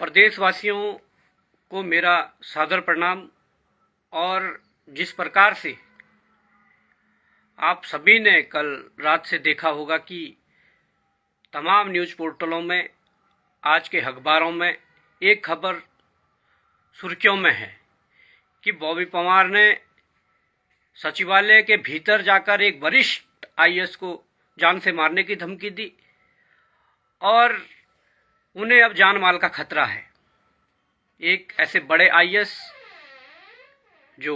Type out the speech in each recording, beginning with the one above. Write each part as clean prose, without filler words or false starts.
प्रदेशवासियों को मेरा सादर प्रणाम। और जिस प्रकार से आप सभी ने कल रात से देखा होगा कि तमाम न्यूज़ पोर्टलों में, आज के अखबारों में एक खबर सुर्खियों में है कि बॉबी पवार ने सचिवालय के भीतर जाकर एक वरिष्ठ आईएएस को जान से मारने की धमकी दी और उन्हें अब जान माल का खतरा है। एक ऐसे बड़े आईएएस जो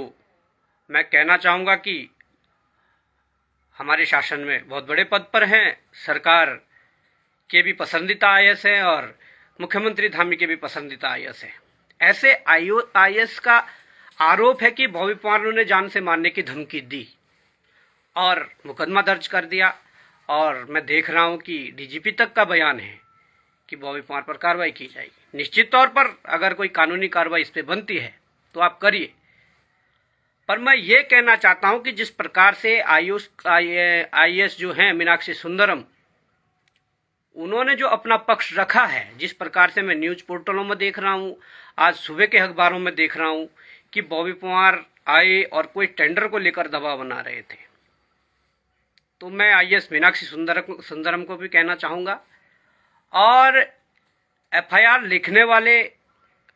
मैं कहना चाहूँगा कि हमारे शासन में बहुत बड़े पद पर हैं, सरकार के भी पसंदीदा आईएएस हैं और मुख्यमंत्री धामी के भी पसंदीदा आईएएस हैं। ऐसे आईएएस का आरोप है कि बॉबी पवार ने जान से मारने की धमकी दी और मुकदमा दर्ज कर दिया। और मैं देख रहा हूं कि डीजीपी तक का बयान है कि बॉबी पवार पर कार्रवाई की जाएगी। निश्चित तौर पर अगर कोई कानूनी कार्रवाई इस पर बनती है तो आप करिए, पर मैं ये कहना चाहता हूं कि जिस प्रकार से आईएएस जो हैं मीनाक्षी सुंदरम, उन्होंने जो अपना पक्ष रखा है, जिस प्रकार से मैं न्यूज़ पोर्टलों में देख रहा हूं, आज सुबह के अखबारों में देख रहा हूं कि बॉबी पवार आए और कोई टेंडर को लेकर दबाव बना रहे थे, तो मैं आईएएस मीनाक्षी सुंदरम को भी कहना चाहूँगा और एफआईआर लिखने वाले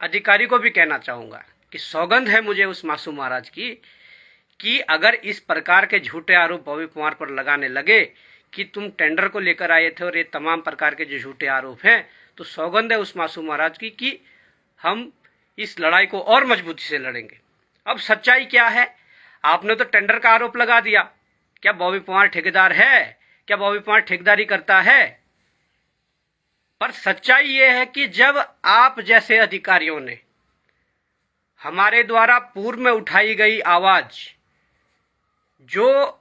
अधिकारी को भी कहना चाहूँगा कि सौगंध है मुझे उस मासूम महाराज की कि अगर इस प्रकार के झूठे आरोप बॉबी पवार पर लगाने लगे कि तुम टेंडर को लेकर आए थे और ये तमाम प्रकार के जो झूठे आरोप हैं, तो सौगंध है उस मासूम महाराज की कि हम इस लड़ाई को और मजबूती से लड़ेंगे। अब सच्चाई क्या है? आपने तो टेंडर का आरोप लगा दिया। क्या बॉबी पवार ठेकेदार है? क्या बॉबी पवार ठेकेदारी करता है? पर सच्चाई यह है कि जब आप जैसे अधिकारियों ने हमारे द्वारा पूर्व में उठाई गई आवाज, जो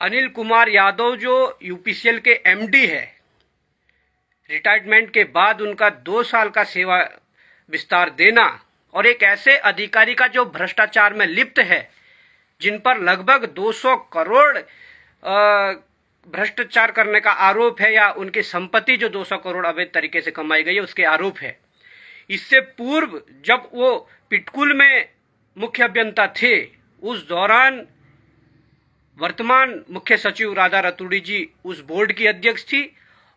अनिल कुमार यादव जो यूपीसीएल के एमडी है, रिटायरमेंट के बाद उनका 2 साल का सेवा विस्तार देना और एक ऐसे अधिकारी का जो भ्रष्टाचार में लिप्त है, जिन पर लगभग 200 करोड़ भ्रष्टाचार करने का आरोप है या उनकी संपत्ति जो 200 करोड़ अवैध तरीके से कमाई गई है उसके आरोप है। इससे पूर्व जब वो पिटकुल में मुख्य अभियंता थे, उस दौरान वर्तमान मुख्य सचिव राधा रतूड़ी जी उस बोर्ड की अध्यक्ष थी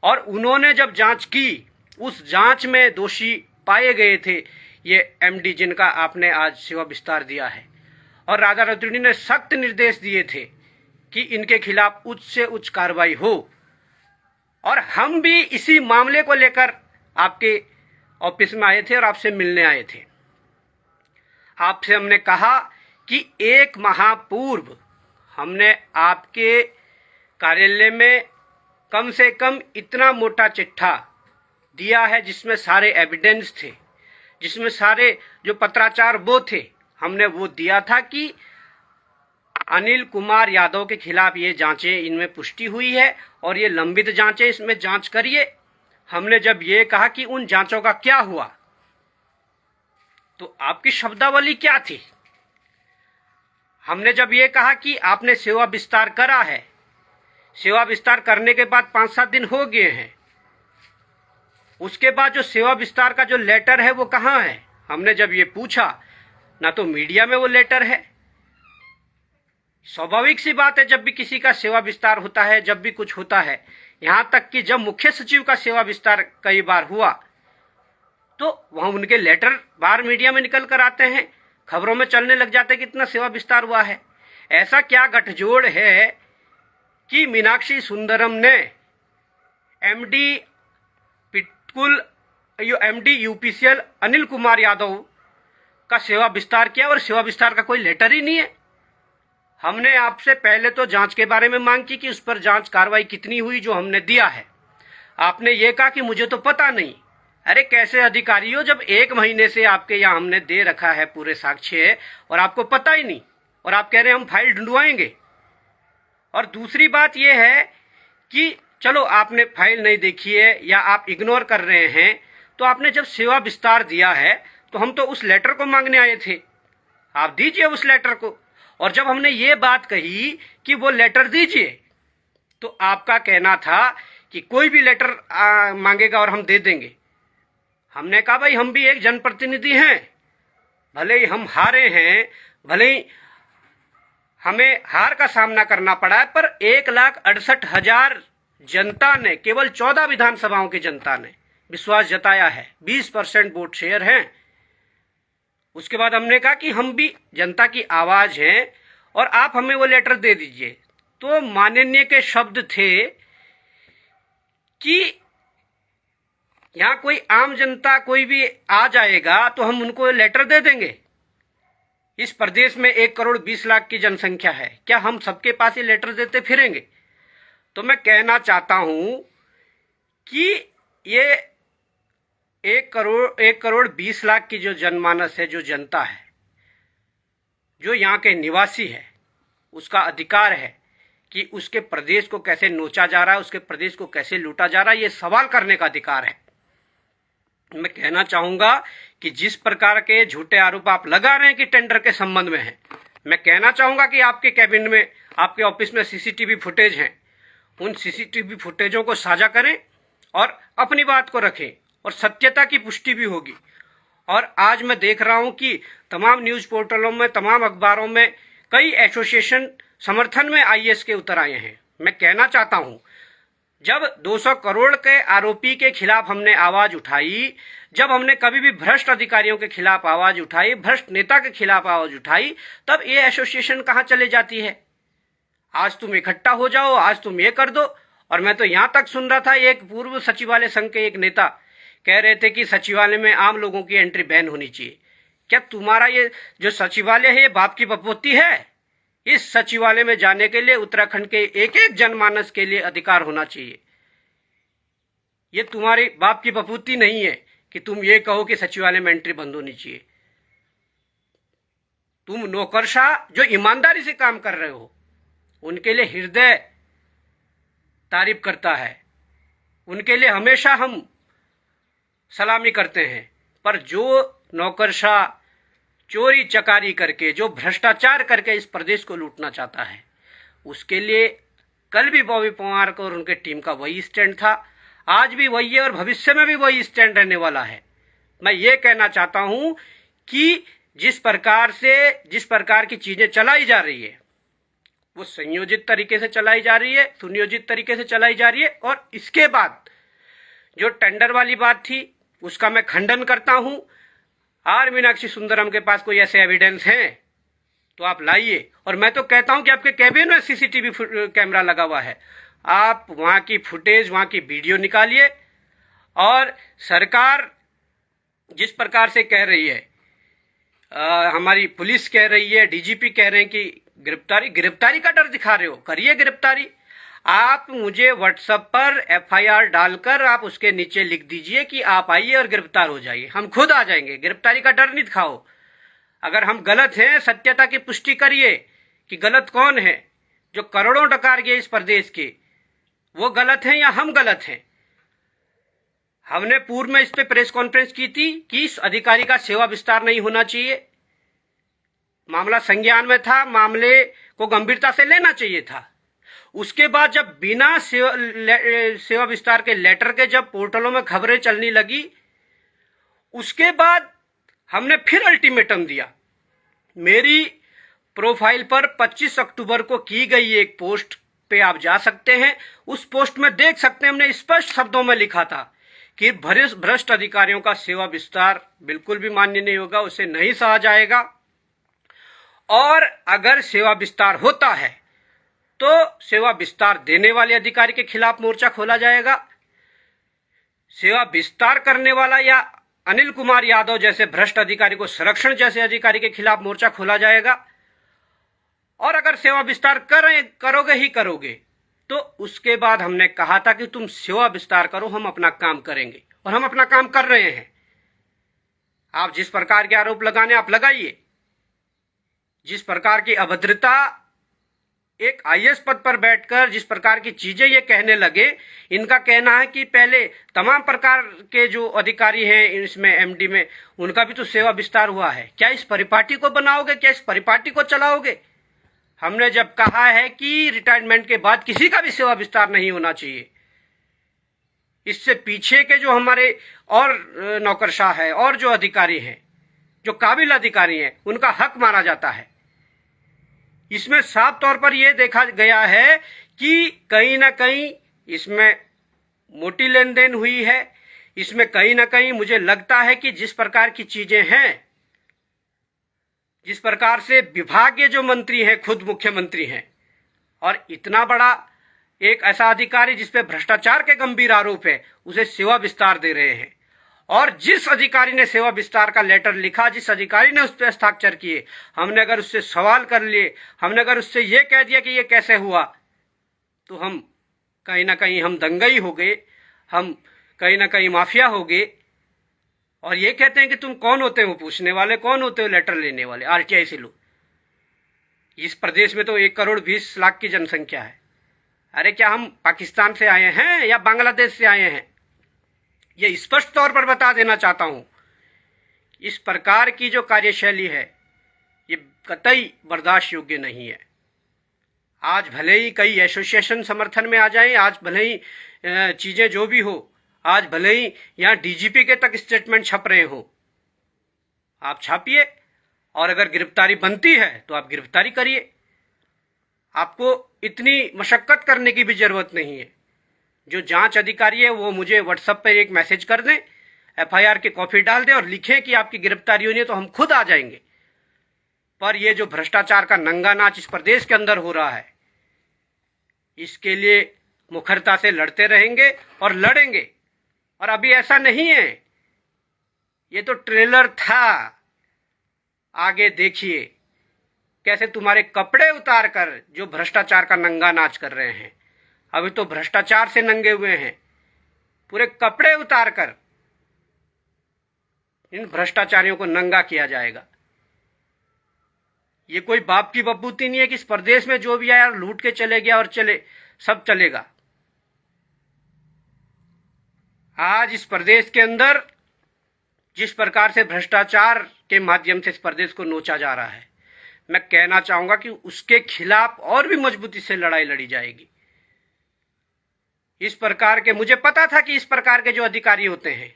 और उन्होंने जब जांच की, उस जांच में दोषी पाए गए थे ये एमडी जिनका आपने आज सेवा विस्तार दिया है। और राधा रतूड़ी ने सख्त निर्देश दिए थे कि इनके खिलाफ उच्च से उच्च कार्रवाई हो। और हम भी इसी मामले को लेकर आपके ऑफिस में आए थे और आपसे मिलने आए थे। आपसे हमने कहा कि 1 माह पूर्व हमने आपके कार्यालय में कम से कम इतना मोटा चिट्ठा दिया है जिसमें सारे एविडेंस थे, जिसमें सारे जो पत्राचार वो थे, हमने वो दिया था कि अनिल कुमार यादव के खिलाफ ये जांचें, इनमें पुष्टि हुई है और ये लंबित जांचें, इसमें जांच करिए। हमने जब ये कहा कि उन जांचों का क्या हुआ, तो आपकी शब्दावली क्या थी? हमने जब ये कहा कि आपने सेवा विस्तार करा है, सेवा विस्तार करने के बाद 5-7 दिन हो गए हैं, उसके बाद जो सेवा विस्तार का जो लेटर है वो कहाँ है? हमने जब ये पूछा, ना तो मीडिया में वो लेटर है। स्वाभाविक सी बात है, जब भी किसी का सेवा विस्तार होता है, जब भी कुछ होता है, यहां तक कि जब मुख्य सचिव का सेवा विस्तार कई बार हुआ तो वहां उनके लेटर बाहर मीडिया में निकल कर आते हैं, खबरों में चलने लग जाते हैं कि इतना सेवा विस्तार हुआ है। ऐसा क्या गठजोड़ है कि मीनाक्षी सुंदरम ने MD PTCUL MD UPCL Anil Kumar Yadav का सेवा विस्तार किया और सेवा विस्तार का कोई लेटर ही नहीं है? हमने आपसे पहले तो जांच के बारे में मांग की कि उस पर जांच कार्रवाई कितनी हुई जो हमने दिया है। आपने ये कहा कि मुझे तो पता नहीं। अरे कैसे अधिकारी हो जब 1 महीने से आपके यहाँ हमने दे रखा है पूरे साक्ष्य और आपको पता ही नहीं, और आप कह रहे हैं हम फाइल ढूंढवाएंगे। और दूसरी बात यह है कि चलो आपने फाइल नहीं देखी है या आप इग्नोर कर रहे हैं, तो आपने जब सेवा विस्तार दिया है तो हम तो उस लेटर को मांगने आए थे, आप दीजिए उस लेटर को। और जब हमने ये बात कही कि वो लेटर दीजिए, तो आपका कहना था कि कोई भी लेटर मांगेगा और हम दे देंगे। हमने कहा भाई हम भी एक जनप्रतिनिधि हैं, भले ही हम हारे हैं, भले ही हमें हार का सामना करना पड़ा है, पर 1,68,000 जनता ने, केवल 14 विधानसभाओं की जनता ने विश्वास जताया है, 20% वोट शेयर हैं। उसके बाद हमने कहा कि हम भी जनता की आवाज हैं और आप हमें वो लेटर दे दीजिए। तो माननीय के शब्द थे कि यहां कोई आम जनता कोई भी आ जाएगा तो हम उनको लेटर दे देंगे। इस प्रदेश में 1,20,00,000 की जनसंख्या है, क्या हम सबके पास ये लेटर देते फिरेंगे? तो मैं कहना चाहता हूं कि ये 1,20,00,000 की जो जनमानस है, जो जनता है, जो यहाँ के निवासी है, उसका अधिकार है कि उसके प्रदेश को कैसे नोचा जा रहा है, उसके प्रदेश को कैसे लूटा जा रहा है, ये सवाल करने का अधिकार है। मैं कहना चाहूंगा कि जिस प्रकार के झूठे आरोप आप लगा रहे हैं कि टेंडर के संबंध में है, मैं कहना चाहूंगा कि आपके कैबिनेट में, आपके ऑफिस में सीसीटीवी फुटेज हैं, उन सीसीटीवी फुटेजों को साझा करें और अपनी बात को रखें और सत्यता की पुष्टि भी होगी। और आज मैं देख रहा हूं कि तमाम न्यूज पोर्टलों में, तमाम अखबारों में कई एसोसिएशन समर्थन में आईएएस के उतर आए हैं। मैं कहना चाहता हूं, जब 200 करोड़ के आरोपी के खिलाफ हमने आवाज उठाई, जब हमने कभी भी भ्रष्ट अधिकारियों के खिलाफ आवाज उठाई, भ्रष्ट नेता के खिलाफ आवाज उठाई, तब ये एसोसिएशन कहां चले जाती है? आज तुम इकट्ठा हो जाओ, आज तुम ये कर दो। और मैं तो यहां तक सुन रहा था, एक पूर्व सचिवालय संघ के एक नेता कह रहे थे कि सचिवालय में आम लोगों की एंट्री बैन होनी चाहिए। क्या तुम्हारा ये जो सचिवालय है, ये बाप की बपौती है? इस सचिवालय में जाने के लिए उत्तराखंड के एक एक जनमानस के लिए अधिकार होना चाहिए। ये तुम्हारी बाप की बपौती नहीं है कि तुम ये कहो कि सचिवालय में एंट्री बंद होनी चाहिए। तुम नौकरशाह जो ईमानदारी से काम कर रहे हो, उनके लिए हृदय तारीफ करता है, उनके लिए हमेशा हम सलामी करते हैं। पर जो नौकरशाह चोरी चकारी करके, जो भ्रष्टाचार करके इस प्रदेश को लूटना चाहता है, उसके लिए कल भी बॉबी पवार को और उनके टीम का वही स्टैंड था, आज भी वही है और भविष्य में भी वही स्टैंड रहने वाला है। मैं ये कहना चाहता हूं कि जिस प्रकार की चीजें चलाई जा रही है, वो संयोजित तरीके से चलाई जा रही है, सुनियोजित तरीके से चलाई जा रही है। और इसके बाद जो टेंडर वाली बात थी, उसका मैं खंडन करता हूं। आर मीनाक्षी सुंदरम के पास कोई ऐसे एविडेंस हैं तो आप लाइए। और मैं तो कहता हूं कि आपके कैबिन में सीसीटीवी कैमरा लगा हुआ है, आप वहां की फुटेज, वहां की वीडियो निकालिए। और सरकार जिस प्रकार से कह रही है, हमारी पुलिस कह रही है, डीजीपी कह रहे हैं कि गिरफ्तारी का डर दिखा रहे हो, करिए गिरफ्तारी। आप मुझे व्हाट्सएप पर एफआईआर डालकर आप उसके नीचे लिख दीजिए कि आप आइए और गिरफ्तार हो जाइए, हम खुद आ जाएंगे। गिरफ्तारी का डर नहीं दिखाओ। अगर हम गलत हैं, सत्यता की पुष्टि करिए कि गलत कौन है। जो करोड़ों डकार गए इस प्रदेश के, वो गलत हैं या हम गलत हैं? हमने पूर्व में इस पे प्रेस कॉन्फ्रेंस की थी कि इस अधिकारी का सेवा विस्तार नहीं होना चाहिए। मामला संज्ञान में था, मामले को गंभीरता से लेना चाहिए था। उसके बाद जब बिना सेवा विस्तार के लेटर के जब पोर्टलों में खबरें चलने लगी, उसके बाद हमने फिर अल्टीमेटम दिया। मेरी प्रोफाइल पर 25 अक्टूबर को की गई एक पोस्ट पे आप जा सकते हैं। उस पोस्ट में देख सकते हैं, हमने स्पष्ट शब्दों में लिखा था कि भ्रष्ट अधिकारियों का सेवा विस्तार बिल्कुल भी मान्य नहीं होगा, उसे नहीं सहा जाएगा। और अगर सेवा विस्तार होता है तो सेवा विस्तार देने वाले अधिकारी के खिलाफ मोर्चा खोला जाएगा। सेवा विस्तार करने वाला या अनिल कुमार यादव जैसे भ्रष्ट अधिकारी को संरक्षण जैसे अधिकारी के खिलाफ मोर्चा खोला जाएगा। और अगर सेवा विस्तार करोगे तो उसके बाद हमने कहा था कि तुम सेवा विस्तार करो, हम अपना काम करेंगे। और हम अपना काम कर रहे हैं। आप जिस प्रकार के आरोप लगाने आप लगाइए। जिस प्रकार की अभद्रता एक आईएएस पद पर बैठकर जिस प्रकार की चीजें ये कहने लगे, इनका कहना है कि पहले तमाम प्रकार के जो अधिकारी हैं इसमें एमडी में, उनका भी तो सेवा विस्तार हुआ है। क्या इस परिपाटी को बनाओगे? क्या इस परिपाटी को चलाओगे? हमने जब कहा है कि रिटायरमेंट के बाद किसी का भी सेवा विस्तार नहीं होना चाहिए, इससे पीछे के जो हमारे और नौकरशाह है और जो अधिकारी हैं, जो काबिल अधिकारी हैं, उनका हक मारा जाता है। इसमें साफ तौर पर यह देखा गया है कि कहीं ना कहीं इसमें मोटी लेन देन हुई है। इसमें कहीं ना कहीं मुझे लगता है कि जिस प्रकार की चीजें हैं, जिस प्रकार से विभागीय जो मंत्री हैं खुद मुख्यमंत्री हैं, और इतना बड़ा एक ऐसा अधिकारी जिस पे भ्रष्टाचार के गंभीर आरोप है, उसे सेवा विस्तार दे रहे हैं। और जिस अधिकारी ने सेवा विस्तार का लेटर लिखा, जिस अधिकारी ने उस पर हस्ताक्षर किए, हमने अगर उससे सवाल कर लिए, हमने अगर उससे ये कह दिया कि ये कैसे हुआ, तो हम कहीं ना कहीं हम दंगई हो गए, हम कहीं ना कहीं माफिया हो गए। और ये कहते हैं कि तुम कौन होते हो पूछने वाले, कौन होते हो लेटर लेने वाले, आरटीआई से लो। इस प्रदेश में तो 1,20,00,000 की जनसंख्या है। अरे क्या हम पाकिस्तान से आए हैं या बांग्लादेश से आए हैं? ये स्पष्ट तौर पर बता देना चाहता हूं। इस प्रकार की जो कार्यशैली है, ये कतई बर्दाश्त योग्य नहीं है। आज भले ही कई एसोसिएशन समर्थन में आ जाएं, आज भले ही चीजें जो भी हो, आज भले ही यहां डीजीपी के तक स्टेटमेंट छप रहे हो, आप छापिए, और अगर गिरफ्तारी बनती है तो आप गिरफ्तारी करिए। आपको इतनी मशक्कत करने की भी जरूरत नहीं है। जो जांच अधिकारी है वो मुझे व्हाट्सएप पर एक मैसेज कर दें, एफआईआर की कॉपी डाल दें और लिखें कि आपकी गिरफ्तारी होनी है, तो हम खुद आ जाएंगे। पर ये जो भ्रष्टाचार का नंगा नाच इस प्रदेश के अंदर हो रहा है, इसके लिए मुखरता से लड़ते रहेंगे और लड़ेंगे। और अभी ऐसा नहीं है, ये तो ट्रेलर था। आगे देखिए कैसे तुम्हारे कपड़े उतार कर जो भ्रष्टाचार का नंगा नाच कर रहे हैं, अभी तो भ्रष्टाचार से नंगे हुए हैं, पूरे कपड़े उतार कर इन भ्रष्टाचारियों को नंगा किया जाएगा। ये कोई बाप की बपूती नहीं है कि इस प्रदेश में जो भी आया लूट के चले गया और चले, सब चलेगा। आज इस प्रदेश के अंदर जिस प्रकार से भ्रष्टाचार के माध्यम से इस प्रदेश को नोचा जा रहा है, मैं कहना चाहूंगा कि उसके खिलाफ और भी मजबूती से लड़ाई लड़ी जाएगी। इस प्रकार के, मुझे पता था कि इस प्रकार के जो अधिकारी होते हैं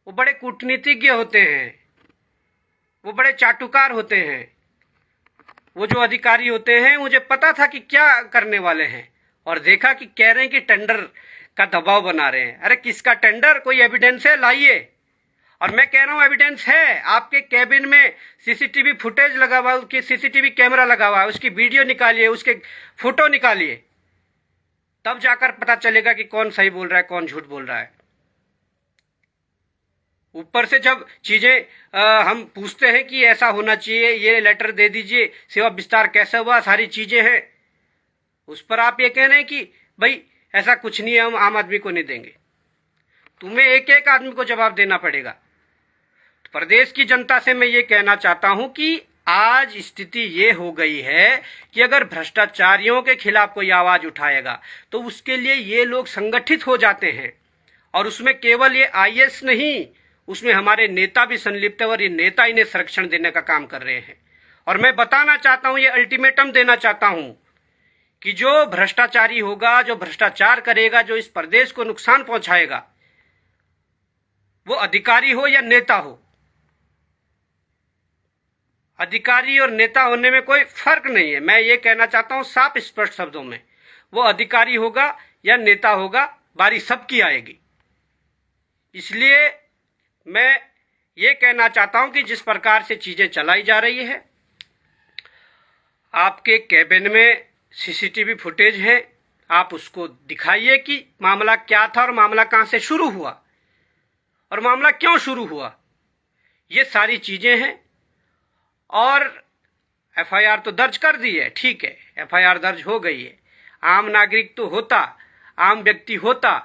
वो बड़े कूटनीतिज्ञ होते हैं, वो बड़े चाटुकार होते हैं। वो जो अधिकारी होते हैं, मुझे पता था कि क्या करने वाले हैं, और देखा कि कह रहे हैं कि टेंडर का दबाव बना रहे हैं। अरे किसका टेंडर? कोई एविडेंस है? लाइए। और मैं कह रहा हूं एविडेंस है। आपके कैबिन में सीसीटीवी फुटेज लगा हुआ है, उसकी सीसीटीवी कैमरा लगा हुआ है, उसकी वीडियो निकालिए, उसके फोटो निकालिए, तब जाकर पता चलेगा कि कौन सही बोल रहा है, कौन झूठ बोल रहा है। ऊपर से जब चीजें हम पूछते हैं कि ऐसा होना चाहिए, ये लेटर दे दीजिए, सेवा विस्तार कैसे हुआ, सारी चीजें हैं, उस पर आप ये कह रहे हैं कि भाई ऐसा कुछ नहीं है, हम आम आदमी को नहीं देंगे। तुम्हें एक एक आदमी को जवाब देना पड़ेगा। तो प्रदेश की जनता से मैं ये कहना चाहता हूं कि आज स्थिति ये हो गई है कि अगर भ्रष्टाचारियों के खिलाफ कोई आवाज उठाएगा तो उसके लिए ये लोग संगठित हो जाते हैं। और उसमें केवल ये आईएएस नहीं, उसमें हमारे नेता भी संलिप्त है, और ये नेता इन्हें संरक्षण देने का काम कर रहे हैं। और मैं बताना चाहता हूं, ये अल्टीमेटम देना चाहता हूं कि जो भ्रष्टाचारी होगा, जो भ्रष्टाचार करेगा, जो इस प्रदेश को नुकसान पहुंचाएगा, वो अधिकारी हो या नेता हो, अधिकारी और नेता होने में कोई फर्क नहीं है। मैं ये कहना चाहता हूं साफ स्पष्ट शब्दों में, वो अधिकारी होगा या नेता होगा, बारी सबकी आएगी। इसलिए मैं ये कहना चाहता हूं कि जिस प्रकार से चीजें चलाई जा रही है, आपके कैबिन में सीसीटीवी फुटेज है, आप उसको दिखाइए कि मामला क्या था और मामला कहां से शुरू हुआ और मामला क्यों शुरू हुआ। ये सारी चीजें हैं। और एफआईआर तो दर्ज कर दी है, ठीक है, एफआईआर दर्ज हो गई है। आम नागरिक तो होता, आम व्यक्ति होता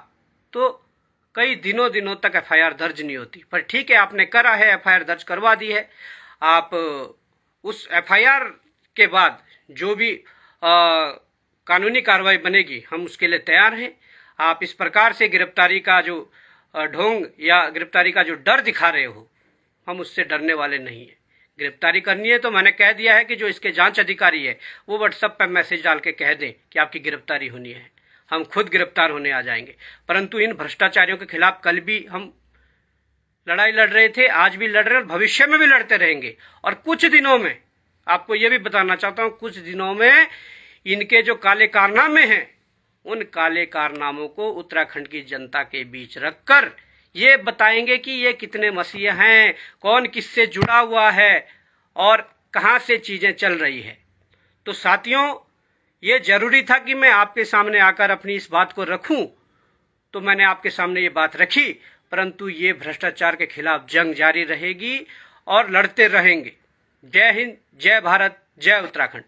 तो कई दिनों तक एफआईआर दर्ज नहीं होती। पर ठीक है, आपने करा है, एफआईआर दर्ज करवा दी है। आप उस एफआईआर के बाद जो भी कानूनी कार्रवाई बनेगी, हम उसके लिए तैयार हैं। आप इस प्रकार से गिरफ्तारी का जो ढोंग या गिरफ्तारी का जो डर दिखा रहे हो, हम उससे डरने वाले नहीं हैं। गिरफ्तारी करनी है तो मैंने कह दिया है कि जो इसके जांच अधिकारी है वो व्हाट्सएप पर मैसेज डाल के कह दें कि आपकी गिरफ्तारी होनी है। हम खुद गिरफ्तार होने आ जाएंगे। परंतु इन भ्रष्टाचारियों के खिलाफ कल भी हम लड़ाई लड़ रहे थे, आज भी लड़ रहे हैं और भविष्य में भी लड़ते रहेंगे। और कुछ दिनों में आपको यह भी बताना चाहता हूं, कुछ दिनों में इनके जो काले कारनामे हैं, उन काले कारनामों को उत्तराखंड की जनता के बीच रखकर ये बताएंगे कि ये कितने मसीहा हैं, कौन किससे जुड़ा हुआ है और कहां से चीजें चल रही है। तो साथियों, ये जरूरी था कि मैं आपके सामने आकर अपनी इस बात को रखूं, तो मैंने आपके सामने ये बात रखी। परंतु ये भ्रष्टाचार के खिलाफ जंग जारी रहेगी और लड़ते रहेंगे। जय हिंद, जय भारत, जय उत्तराखंड।